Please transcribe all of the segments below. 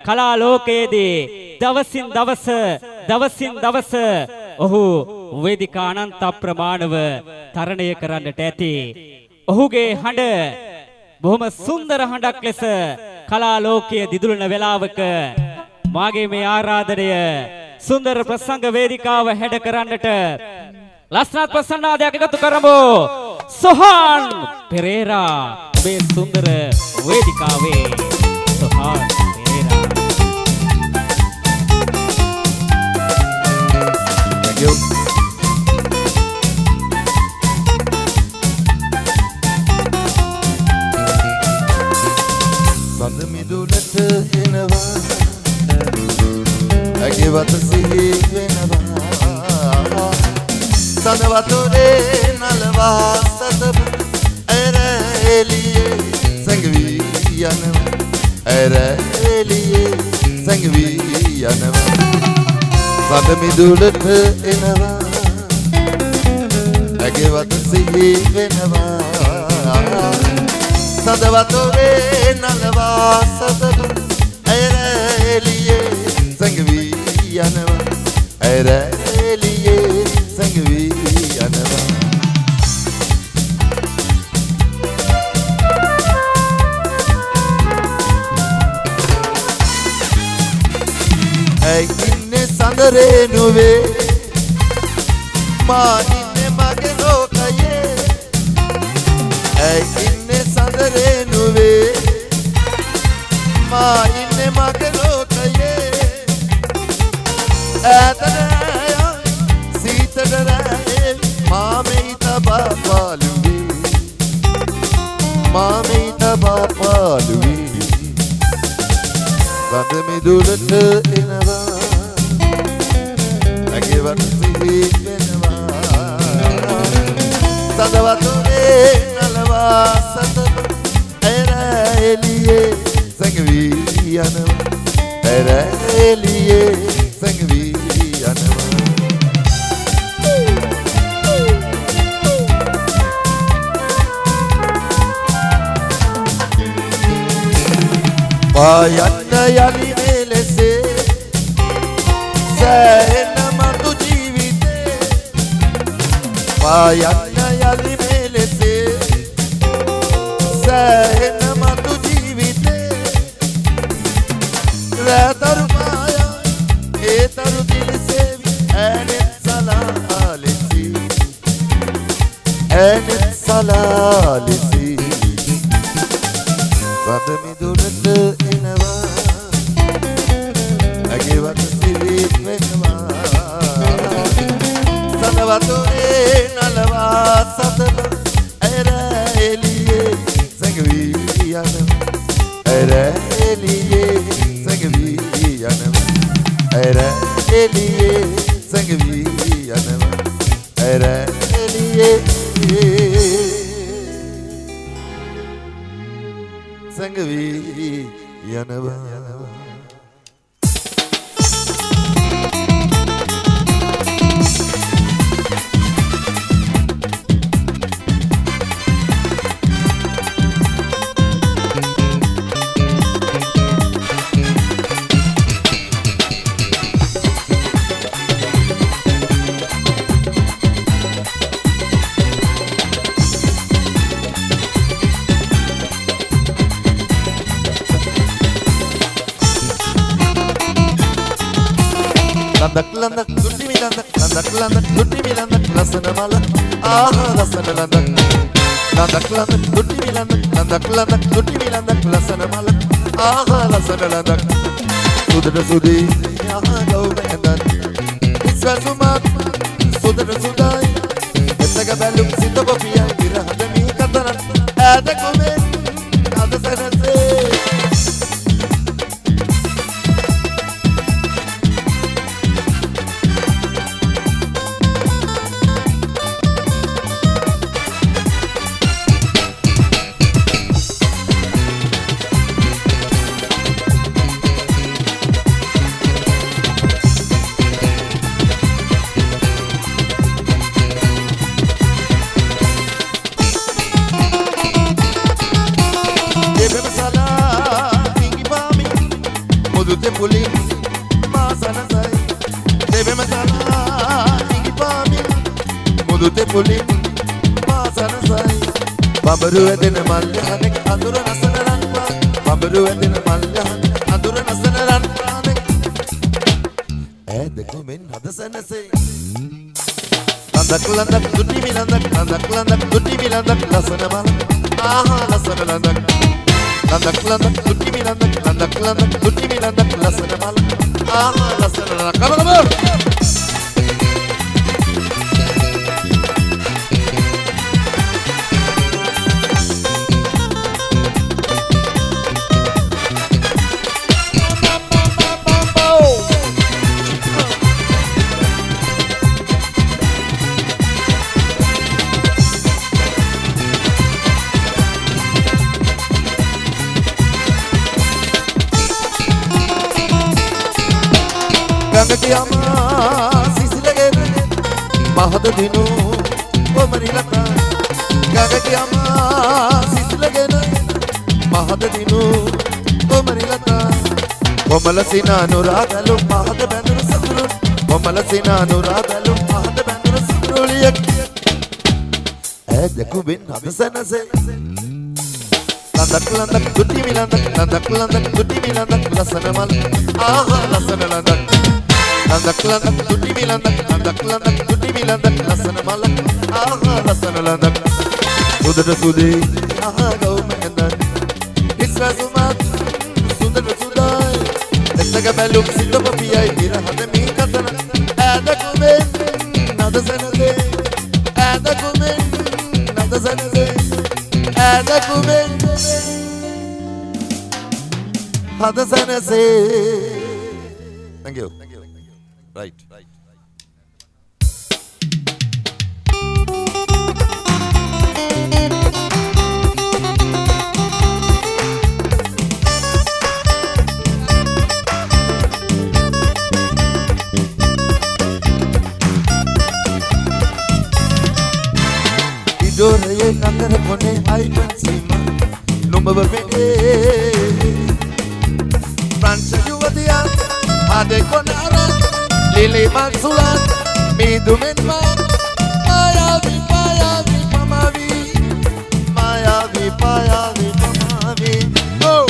කලා ලෝකයේදී දවසින් දවස ඔහු වේදිකා අනන්ත ප්‍රමාණව තරණය කරන්නට ඇති. ඔහුගේ හඬ බොහොම සුන්දර හඬක් ලෙස කලා ලෝකයේ දිදුලන වේලාවක මාගේ මේ ආරාධනය සුන්දර ප්‍රසංග වේදිකාව හැඩ කරන්නට ලස්සනත් ප්‍රසන්නාදයක් එකතු කරමු. සොහාන් පෙරේරා මේ සුන්දර වේදිකාවේ සොහාන් පෙරේරා. Thank you. සඳ මිදුලට එනවා ඇගේ වත සිහි වෙනවා සඳ වතුරේ නලවා සතප ඇර එළියේ සංගවී යනවා ඇර එළියේ සංගවී යනවා සඳ මිදුලට එනවා ඇගේ වත සිහි වෙනවා සඳ වතුරේ නලවා සතප ඇර එළියේ සංගවී යනවා ඇර එළියේ සංගවී යනවා ඇයි ඉන්නේ සඳරේ නුවේ මා ඉන්නේ මගේ ලෝකයේ ඇයි ඉන්නේ සඳරේ නුවේ මා ඉන්නේ මගේ ලෝකයේ ඇතනය සීතල රැේ මා මෙහි තබා පාළුවේ මා මෙහි තබා පාළුවේ සඳ මිදුලට එනවා ඇගේ වත් සිහි වෙනවා සඳ වතුරේ නලවා සතප ඇර එළියේ සංගවී යනවා ඇර එළියේ සංගවී යනවා පායන්න යලි මෙලෙසේ සෑහෙන මතු ජීවිතේ පායන්න යලි මෙලෙසේ සෑහෙන මතු ජීවිතේ රැතරු මායා ඒතරු දිලිසේවි ඇනෙත් සලාලෙසි ඇනෙත් සලාලෙසි සඳ මිදුලට එනවා ඇගේ වත් සිහි වෙනවා සඳ වතුරේ නලවා සතප ඇර එළියේ සංගවී යනවා ඇර එළියේ සංගවී යනවා ඇර එළියේ සංගවී යනවා ඇර එළියේ සංගවී යනවා landak dutti mi landak dutti mi landak lasana mala aha lasana landak dutti mi landak dutti mi landak lasana mala aha lasana landak sudana sudi aha gauvendan iswasumat sudana sudai etaga balum sita kopia virahada mi katanan ada komen ada sanase මුදුතේ පුලි මාසනසයි දෙවෙම තලා නිගි පාමින් මුදුතේ පුලි මාසනසයි බඹරු ඇදෙන මල්යහනෙක් අඳුර නසන රන්පා බඹරු ඇදෙන මල්යහනෙක් අඳුර නසන රන්පානෙක් ඇද කොමෙන් හදසනසේ ලඳක් ලඳක් දුටි මිලඳක් ලඳක් ලඳක් දුටි මිලඳක් ලසන මල ආහා ලසන ලඳක් ලඳක් ලඳක් දුටි මිලඳක් ලඳක් ලඳක් දුටි මිලඳක් ලසන මල ආහා ලසන ලඳක් කම ගඟකියම සිසිලගෙන මහද දිනු කොමරිලත ගඟකියම සිසිලගෙන මහද දිනු කොමරිලත කොමල සිනානුරාදලු මහද බැඳුරු සතුරු කොමල සිනානුරාදලු මහද බැඳුරු සතුරුලියක් ඇදකුබින් හදසනසේ ලඳක් ලඳක් දුටි මිලඳක් ලඳක් ලඳක් දුටි මිලඳක් ලසන මල් ආහා ලසන ලඳක් ලඳක් ලඳක් දුටි මිලඳක් ලඳක් ලඳක් දුටි මිලඳක් ලසන මල ආහා ලසන ලඳක් සුදට සුදේ ආහා ගෞම ඇඳන් ඉස්වසුමත් සුදට සුදායි එතක බැලුම් සිත පපියයි ඉරහද මී කතන ඇදකුමෙන් නදසනසේ ඇදකුමෙන් නදසනසේ ඇදකුමෙන් හදසනසේ Thank you. Right. Idoreye nangara kone aipan sima number mede Prancha yuvadiya ade konara lili mansulan midumenma mayavi mayavi mamavi mayavi mayavi mamavi oh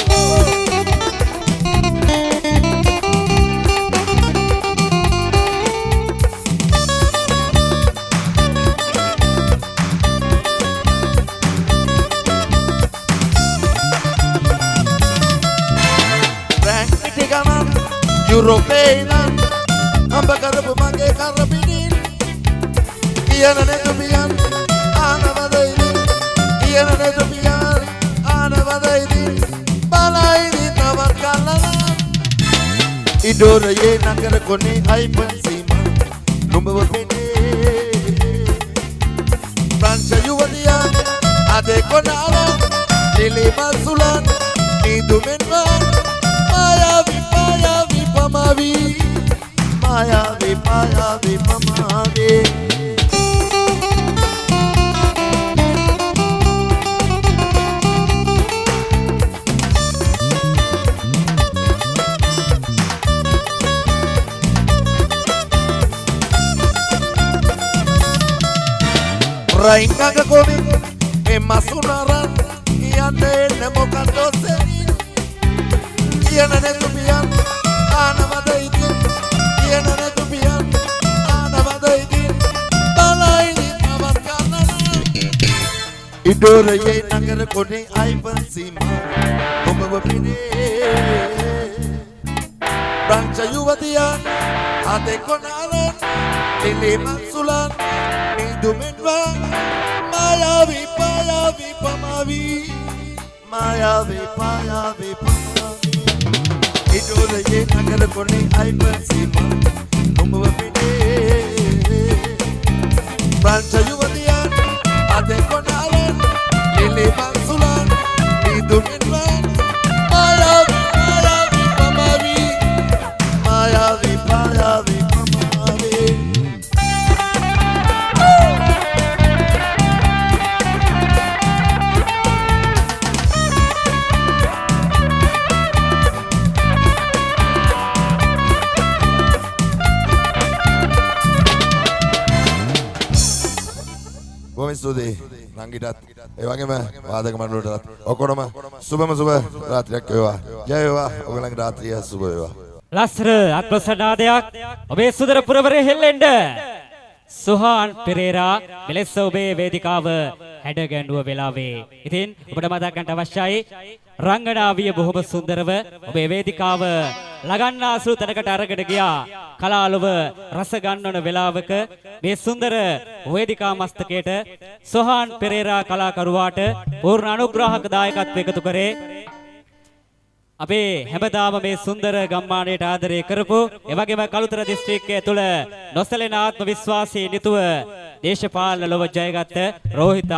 European amba karabu mange karabinin iyana netubiyan anavadaidin iyana netubiyan anavadaidin balaidin tavat kalala idoraye nagara kone aipan sima numba pene Prancha yuvadiyan ade konala lili mansulan nidumenwa mayavi mayavi pamavi mayavi mayavi pamavi Rainga komi e masunaran yande nemo kandose iyana netubiyan anavadaidin iyana netubiyan anavadaidin balaidin tavat kalala idoraye nagara kone aipan sima obawa pine Prancha yuvadiyan ade konalan lili mansulan midumenwa mayavi mayavi pamavi mayavi mayavi pamavi idoraye nagara kone aipan sima obawa pine Prancha yuvadiyan ade konalan lili mansulan midumenwa mayavi mayavi pamavi mayavi mayavi pamavi ස්තුතියි නංගිටත් ඒ වගේම වාදක මණ්ඩලයටත් ඔක්කොටම සුබම සුබ රාත්‍රියක් වේවා. ජය වේවා. ඔයගලගේ රාත්‍රිය සුබ වේවා. ලස්සන අත්පසනාදයක් ඔබේ සුදර පුරවරේ හෙල්ලෙන්න සුහාන් පෙරේරා මෙලෙස ඔබේ වේදිකාව හැඩ ගැන්වුව වෙලාවේ ඉතින් ඔබට මතක් ගන්නට අවශ්‍යයි රංගනාවිය බොහොම සුන්දරව ඔබේ වේදිකාව ලගන්නා සුළු තැනකට අරගෙන ගියා කලාලොව රස ගන්වන වෙලාවක මේ සුන්දර වේදිකා මස්තකයට සුහාන් පෙරේරා කලාකරුවාට පූර්ණ අනුග්‍රාහක දායකත්වය එකතු කරේ අපේ හැමදාම මේ සුන්දර ගම්මානයට ආදරය කරපු එවැගේම කළුතර දිස්ත්‍රික්කය තුළ නොසැලෙන ආත්ම විශ්වාසයෙන් යුතුව දේශපාලන ලොව ජයගත්ත රෝහිත